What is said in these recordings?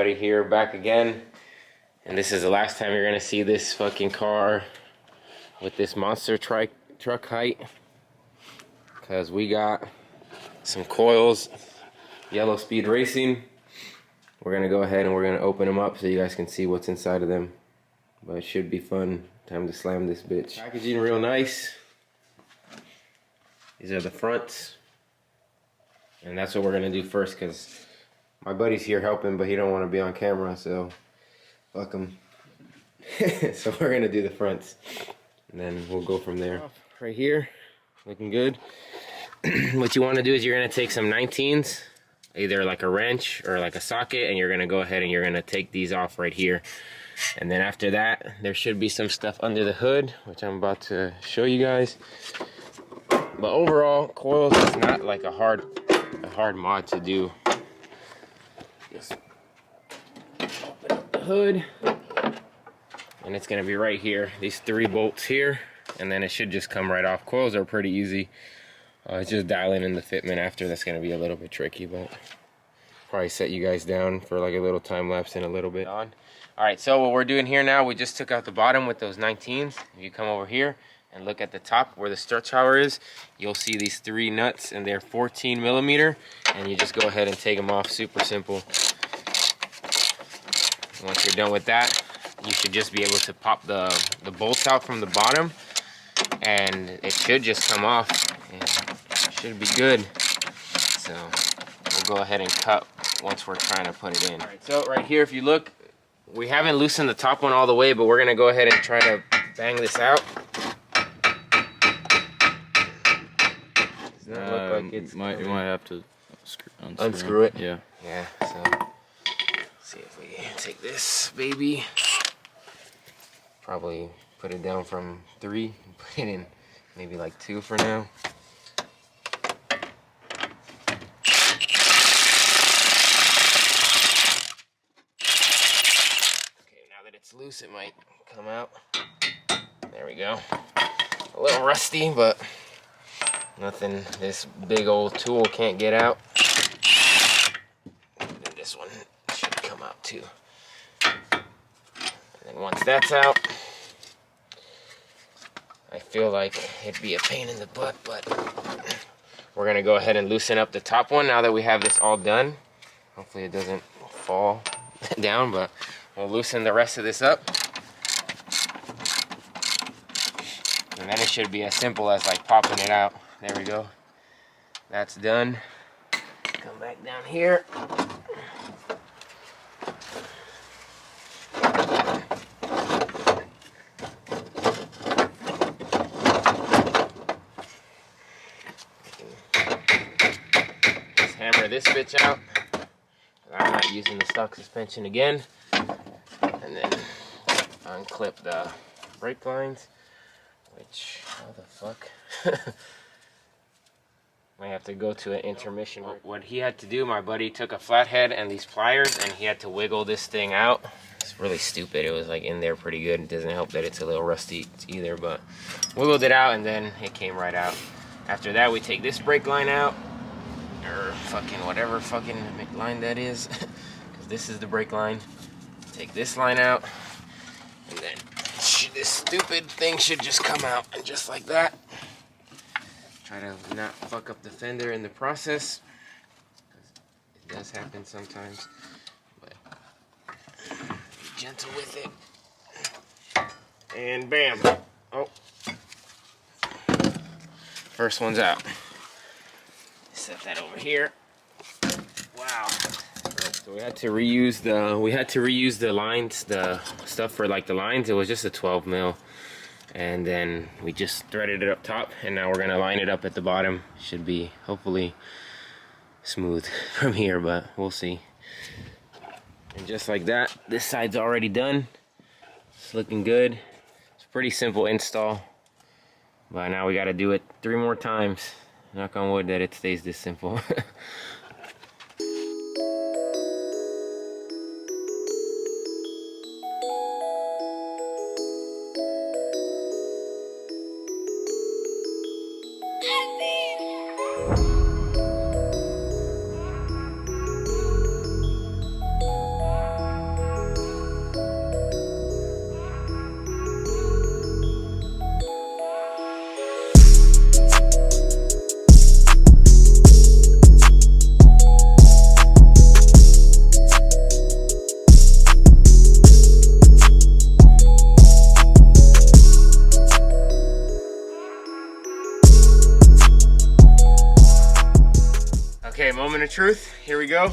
everybody here back again. And this is the last time you're gonna see this fucking car with this monster truck height. Cause we got some coils, Yellow Speed Racing. We're gonna go ahead and we're gonna open them up so you guys can see what's inside of them. But it should be fun. Time to slam this bitch. Packaging real nice. These are the fronts. And that's what we're gonna do first, cause my buddy's here helping, but he don't want to be on camera, so fuck him. So we're gonna do the fronts, and then we'll go from there. Right here, looking good. What you want to do is you're gonna take some 19s, either like a wrench or like a socket, and you're gonna go ahead and you're gonna take these off right here. And then after that, there should be some stuff under the hood, which I'm about to show you guys. But overall, coils is not like a hard mod to do. Just open up the hood, and it's gonna be right here. These 3 bolts here, and then it should just come right off. Coils are pretty easy. It's just dialing in the fitment after. That's gonna be a little bit tricky, but probably set you guys down for like a little time lapse in a little bit. All right, so what we're doing here now, we just took out the bottom with those 19s. If you come over here and look at the top where the strut tower is, you'll see these 3 nuts, and they're 14 millimeter, and you just go ahead and take them off. Super simple. Once you're done with that, you should just be able to pop the bolts out from the bottom, and it should just come off and it should be good. So we'll go ahead and cut once we're trying to put it in. All right, so right here, if you look, we haven't loosened the top one all the way, but we're gonna go ahead and try to bang this out. Does not look like it's you might have to unscrew it. Yeah. Yeah. So let's see if we take this baby. Probably put it down from 3. Put it in maybe like 2 for now. It's loose, it might come out. There we go. A little rusty, but nothing this big old tool can't get out. And this one should come out too. And then once that's out, I feel like it'd be a pain in the butt, but we're gonna go ahead and loosen up the top one now that we have this all done. Hopefully it doesn't fall down, but we'll loosen the rest of this up. And then it should be as simple as like popping it out. There we go. That's done. Come back down here. Just hammer this bitch out. I'm not using the stock suspension again. And then unclip the brake lines, which, how the fuck? Might have to go to an intermission. What he had to do, my buddy took a flathead and these pliers, and he had to wiggle this thing out. It's really stupid. It was like in there pretty good. It doesn't help that it's a little rusty either, but wiggled it out and then it came right out. After that, we take this brake line out, or fucking whatever fucking line that is, because this is the brake line. Take this line out, and then this stupid thing should just come out, and just like that. Try to not fuck up the fender in the process, because it does happen sometimes, but be gentle with it. And bam! Oh, first one's out. Set that over here. Wow. So we had to reuse the lines, the stuff for like the lines. It was just a 12 mil, and then we just threaded it up top, and now we're gonna line it up at the bottom. Should be hopefully smooth from here, but we'll see. And just like that, this side's already done. It's looking good. It's a pretty simple install, but now we got to do it 3 more times. Knock on wood that it stays this simple. truth. Here we go.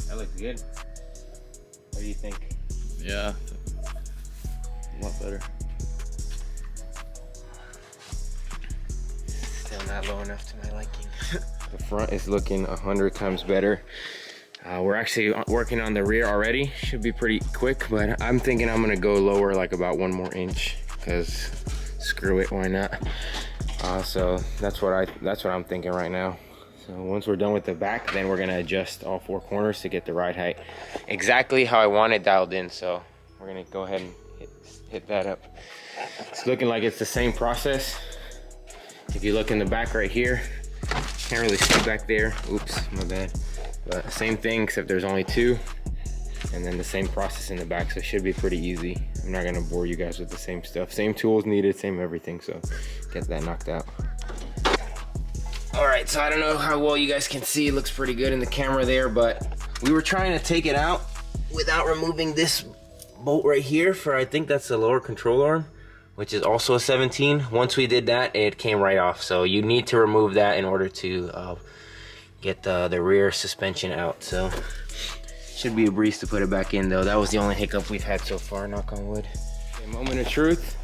That looks good. What do you think? Yeah, a lot better. Still not low enough to my liking. The front is looking 100 times better. We're actually working on the rear already. Should be pretty quick, but I'm thinking I'm gonna go lower like about 1 more inch, because screw it, why not? So that's what I'm thinking right now. So once we're done with the back, then we're gonna adjust all 4 corners to get the ride height exactly how I want it dialed in. So we're gonna go ahead and hit that up. It's looking like it's the same process. If you look in the back right here, can't really see back there. Oops, my bad. But same thing, except there's only 2. And then the same process in the back, so it should be pretty easy. I'm not gonna bore you guys with the same stuff. Same tools needed, same everything, so get that knocked out. All right, so I don't know how well you guys can see. It looks pretty good in the camera there, but we were trying to take it out without removing this bolt right here for, I think that's the lower control arm, which is also a 17. Once we did that, it came right off. So you need to remove that in order to get the rear suspension out. So should be a breeze to put it back in though. That was the only hiccup we've had so far, knock on wood. Okay, moment of truth.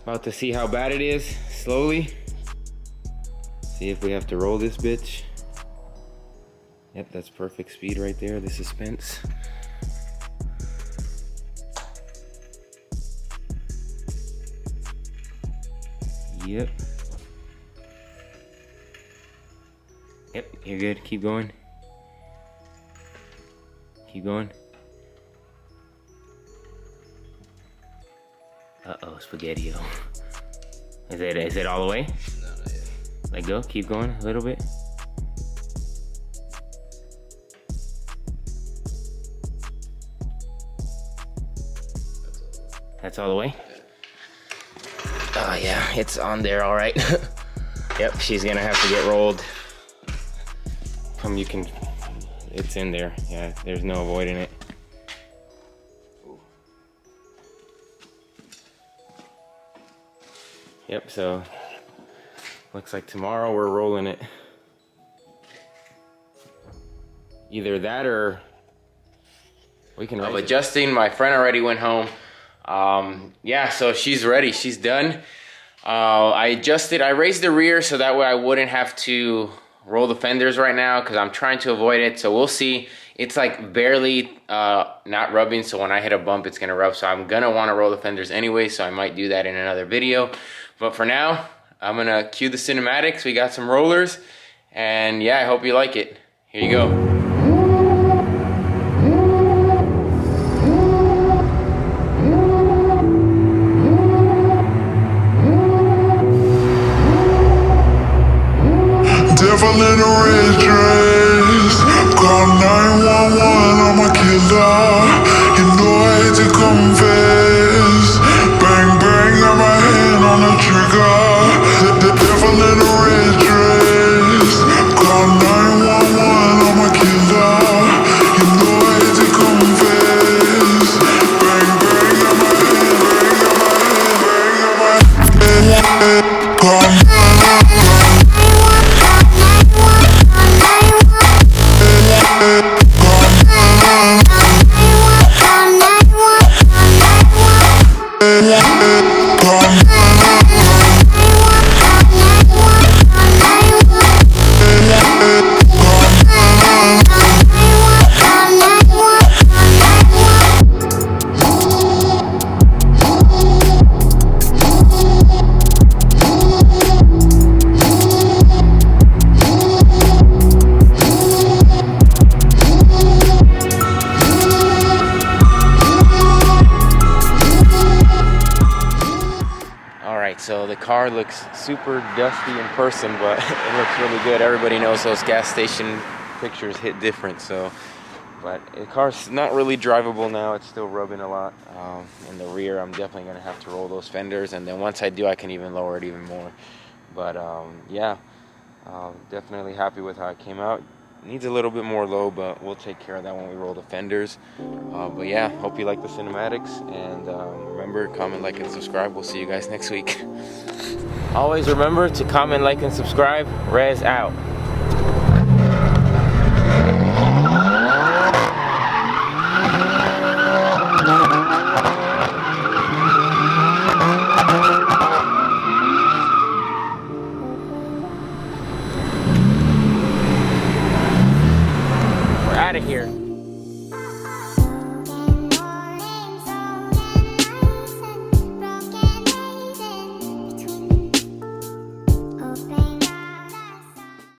About to see how bad it is, slowly. See if we have to roll this bitch. Yep, that's perfect speed right there, the suspense. Yep. Yep, you're good. Keep going. Keep going. Uh-oh, spaghetti-o. Is it all the way? No, not yet. Let go, keep going a little bit. That's all the way? Oh yeah, it's on there all right. Yep, she's gonna have to get rolled. It's in there. Yeah, there's no avoiding it. Yep, so looks like tomorrow we're rolling it. Either that or we can raise it. Adjusting, my friend already went home. Yeah, so she's ready, she's done. I raised the rear so that way I wouldn't have to roll the fenders right now because I'm trying to avoid it. So we'll see. It's like barely not rubbing, so when I hit a bump it's gonna rub. So I'm gonna wanna roll the fenders anyway, so I might do that in another video. But for now, I'm gonna cue the cinematics. We got some rollers, and yeah, I hope you like it. Here you go. Devil in a red dress, call 911, I'm a killer. You know I hate to confess. Bang bang, got my hand on the trigger. The devil in a red dress, call 911, I'm a killer. You know I hate to confess. Bang bang, got my hand, call So the car looks super dusty in person, but it looks really good. Everybody knows those gas station pictures hit different. So, but the car's not really drivable now. It's still rubbing a lot. In the rear, I'm definitely gonna have to roll those fenders, and then once I do, I can even lower it even more. But yeah, Definitely happy with how it came out. Needs a little bit more low, but we'll take care of that when we roll the fenders. But yeah, hope you like the cinematics, and remember, comment, like, and subscribe. We'll see you guys next week. Always remember to comment, like, and subscribe. Rez out.